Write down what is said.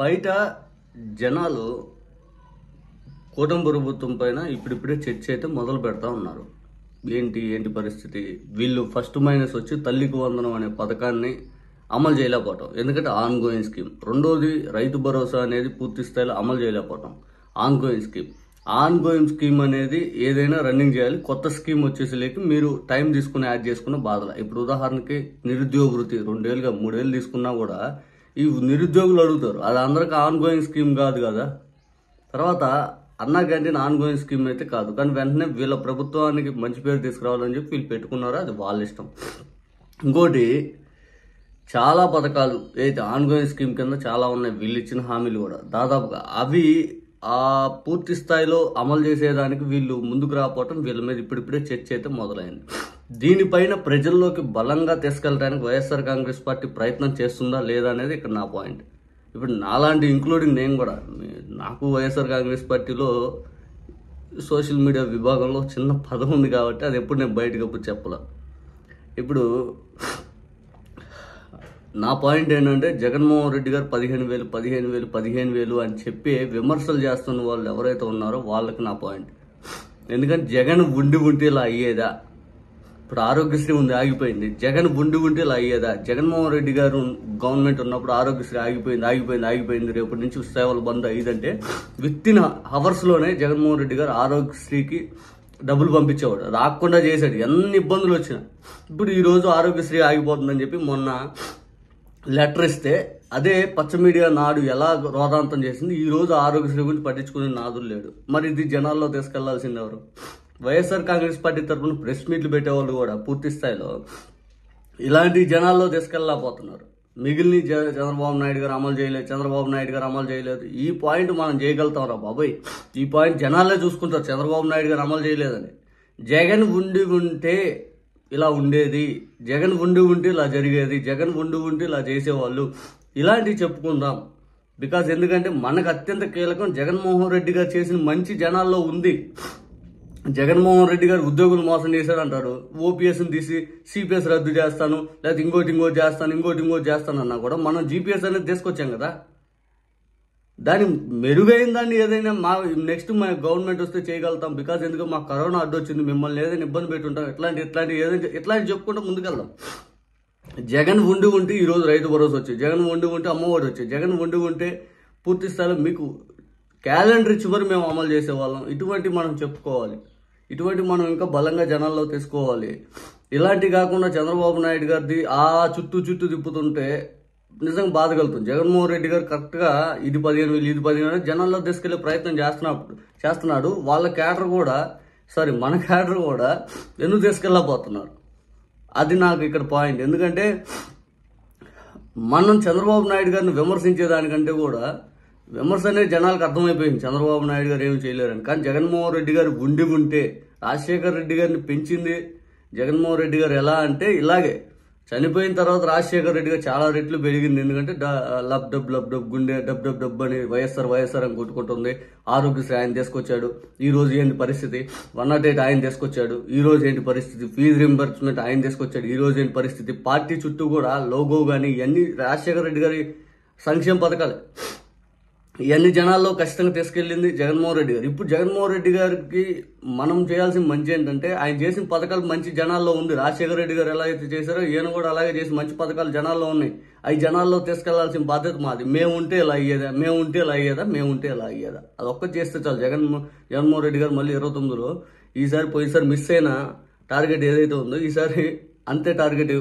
బయట జనాలు కూటమి ప్రభుత్వం పైన ఇప్పుడిప్పుడే చర్చ అయితే మొదలు పెడతా ఉన్నారు. ఏంటి పరిస్థితి, వీళ్ళు ఫస్ట్ మైనస్ వచ్చి తల్లికి వందనం అనే పథకాన్ని అమలు చేయలేకపోవటం, ఎందుకంటే ఆన్ గోయింగ్ స్కీమ్. రెండోది రైతు భరోసా అనేది పూర్తి స్థాయిలో అమలు చేయలేకపోవటం. ఆన్ గోయింగ్ స్కీమ్ అనేది ఏదైనా రన్నింగ్ చేయాలి, కొత్త స్కీమ్ వచ్చేసరికి మీరు టైం తీసుకుని యాడ్ చేసుకున్న బాధల. ఇప్పుడు ఉదాహరణకి నిరుద్యోగ వృత్తి 2 ఏళ్ళుగా 3 ఏళ్ళు తీసుకున్నా కూడా ఈ నిరుద్యోగులు అడుగుతారు, అది అందరికి ఆన్ గోయింగ్ స్కీమ్ కాదు కదా. తర్వాత అన్నా క్యాంటీన్ ఆన్ గోయింగ్ స్కీమ్ అయితే కాదు, కానీ వెంటనే వీళ్ళ ప్రభుత్వానికి మంచి పేరు తీసుకురావాలని చెప్పి వీళ్ళు పెట్టుకున్నారో అది వాళ్ళ ఇష్టం. ఇంకోటి, చాలా పథకాలు అయితే ఆన్ గోయింగ్ స్కీమ్ కింద చాలా ఉన్నాయి, వీళ్ళు ఇచ్చిన హామీలు కూడా దాదాపుగా అవి ఆ పూర్తి స్థాయిలో అమలు చేసేదానికి వీళ్ళు ముందుకు రాకపోవటం, వీళ్ళ మీద ఇప్పుడిప్పుడే చర్చ అయితే మొదలైంది. దీనిపైన ప్రజల్లోకి బలంగా తీసుకెళ్ళడానికి వైఎస్ఆర్ కాంగ్రెస్ పార్టీ ప్రయత్నం చేస్తుందా లేదా అనేది ఇక్కడ నా పాయింట్. ఇప్పుడు నాలాంటి ఇంక్లూడింగ్ నేను కూడా, నాకు వైఎస్ఆర్ కాంగ్రెస్ పార్టీలో సోషల్ మీడియా విభాగంలో చిన్న పదం ఉంది కాబట్టి అది ఎప్పుడు నేను బయటకు ఎప్పుడు చెప్పలే. ఇప్పుడు నా పాయింట్ ఏంటంటే, జగన్మోహన్ రెడ్డి గారు 15,000 అని చెప్పి విమర్శలు చేస్తున్న వాళ్ళు ఎవరైతే ఉన్నారో వాళ్ళకి నా పాయింట్. ఎందుకంటే జగన్ ఉంటే ఇలా అయ్యేదా? ఇప్పుడు ఆరోగ్యశ్రీ ఉంది, ఆగిపోయింది. జగన్ ఉంటే ఇలా అయ్యేదా? జగన్మోహన్ రెడ్డి గారు గవర్నమెంట్ ఉన్నప్పుడు ఆరోగ్యశ్రీ ఆగిపోయింది, రేపటి నుంచి సేవలు బంద్ అయ్యిందంటే విత్ ఇన్ అవర్స్లోనే జగన్మోహన్ రెడ్డి గారు ఆరోగ్యశ్రీకి డబ్బులు పంపించేవాడు, రాకుండా చేశాడు, ఎన్ని ఇబ్బందులు వచ్చినా. ఇప్పుడు ఈరోజు ఆరోగ్యశ్రీ ఆగిపోతుందని చెప్పి మొన్న లెటర్ ఇస్తే అదే పచ్చ మీడియా నాడు ఎలా రోదాంతం చేసింది, ఈ రోజు ఆరోగ్యశ్రీ గురించి పట్టించుకునే నాదులు లేడు. మరి ఇది జనాల్లో తీసుకెళ్లాల్సింది ఎవరు? వైఎస్ఆర్ కాంగ్రెస్ పార్టీ తరఫున ప్రెస్ మీట్లు పెట్టేవాళ్ళు కూడా పూర్తి స్థాయిలో ఇలాంటి జనాల్లో తీసుకెళ్ళలేకపోతున్నారు. మిగిలిన చంద్రబాబు నాయుడు గారు అమలు చేయలేదు, ఈ పాయింట్ మనం చేయగలుగుతాం రా బాబాయ్. ఈ పాయింట్ జనాలే చూసుకుంటారు, చంద్రబాబు నాయుడు గారు అమలు చేయలేదని. జగన్ ఉంటే ఇలా ఉండేది, జగన్ ఉంటే ఇలా జరిగేది, జగన్ ఉంటే ఇలా చేసేవాళ్ళు, ఇలాంటివి చెప్పుకుందాం. బికాజ్ ఎందుకంటే మనకు అత్యంత కీలకం జగన్మోహన్ రెడ్డి గారు చేసిన మంచి జనాల్లో ఉంది. జగన్మోహన్ రెడ్డి గారు ఉద్యోగులు మోసం చేశారు అంటారు, ఓపీఎస్ని తీసి సిపిఎస్ రద్దు చేస్తాను, లేకపోతే ఇంకోటి చేస్తాను అన్నా కూడా మనం జీపీఎస్ అనేది తీసుకొచ్చాం కదా. దాని మెరుగైన దాన్ని ఏదైనా నెక్స్ట్ మా గవర్నమెంట్ వస్తే చేయగలుగుతాం. బికాజ్ ఎందుకంటే మాకు కరోనా అడ్డు వచ్చింది, మిమ్మల్ని ఏదైనా ఇబ్బంది పెట్టుంటాం, ఇట్లాంటి చెప్పుకుంటూ ముందుకెళ్దాం. జగన్ ఉంటే ఈరోజు రైతు భరోసా వచ్చేది, జగన్ ఉంటే అమ్మఒడి వచ్చేది, జగన్ ఉంటే పూర్తి స్థాయిలో మీకు క్యాలెండర్ ఇచ్చి మరి మేము అమలు చేసేవాళ్ళం. ఇటువంటి మనం చెప్పుకోవాలి, ఇటువంటి మనం ఇంకా బలంగా జనాల్లో తీసుకోవాలి. ఇలాంటి కాకుండా చంద్రబాబు నాయుడు గారిది ఆ చుట్టూ తిప్పుతుంటే నిజంగా బాధ కలుగుతుంది. జగన్మోహన్ రెడ్డి గారు కరెక్ట్గా ఇది 15,000 జనాల్లో తీసుకెళ్లే ప్రయత్నం చేస్తున్నాడు. వాళ్ళ క్యాడర్ కూడా మన క్యాడర్ కూడా ఎందుకు తీసుకెళ్ళకపోతున్నారు, అది నాకు ఇక్కడ పాయింట్. ఎందుకంటే మనం చంద్రబాబు నాయుడు గారిని విమర్శించేదానికంటే కూడా విమర్శ అనేది జనాలకు అర్థమైపోయింది, చంద్రబాబు నాయుడు గారు ఏమి చేయలేరని. కానీ జగన్మోహన్ రెడ్డి గారు ఉంటే రాజశేఖర రెడ్డి గారిని పెంచింది జగన్మోహన్ రెడ్డి గారు. ఎలా అంటే ఇలాగే చనిపోయిన తర్వాత రాజశేఖర రెడ్డి గారు చాలా రెట్లు పెరిగింది. ఎందుకంటే లబ్ డబ్ గుండె డబ్ అని వైఎస్ఆర్ అని కొట్టుకుంటుంది. ఆరోగ్యశ్రీ ఆయన తీసుకొచ్చాడు, ఈ రోజు ఏంటి పరిస్థితి? 108 ఆయన తీసుకొచ్చాడు, ఈ రోజు ఏంటి పరిస్థితి? ఫీజు రింబర్స్మెంట్ ఆయన తీసుకొచ్చాడు, ఈ రోజు ఏంటి పరిస్థితి? పార్టీ చుట్టూ కూడా లోగో కానీ ఇవన్నీ రాజశేఖర రెడ్డి గారి సంక్షేమ పథకాలే. ఇవన్నీ జనాల్లో ఖచ్చితంగా తీసుకెళ్ళింది జగన్మోహన్ రెడ్డి గారు. ఇప్పుడు జగన్మోహన్ రెడ్డి గారికి మనం చేయాల్సిన మంచి ఏంటంటే, ఆయన చేసిన పథకాలు మంచి జనాల్లో ఉంది. రాజశేఖర రెడ్డి గారు ఎలా అయితే చేశారో ఈయన కూడా అలాగే చేసి మంచి పథకాలు జనాల్లో ఉన్నాయి. అవి జనాల్లో తీసుకెళ్లాల్సిన బాధ్యత మాది. మేము ఉంటే ఇలా అయ్యేదా అది ఒక్కటి చేస్తే చాలు. జగన్మోహన్ రెడ్డి గారు మళ్ళీ 29లో పోయినసారి మిస్ అయిన టార్గెట్ ఏదైతే ఉందో ఈసారి అంతే టార్గెట్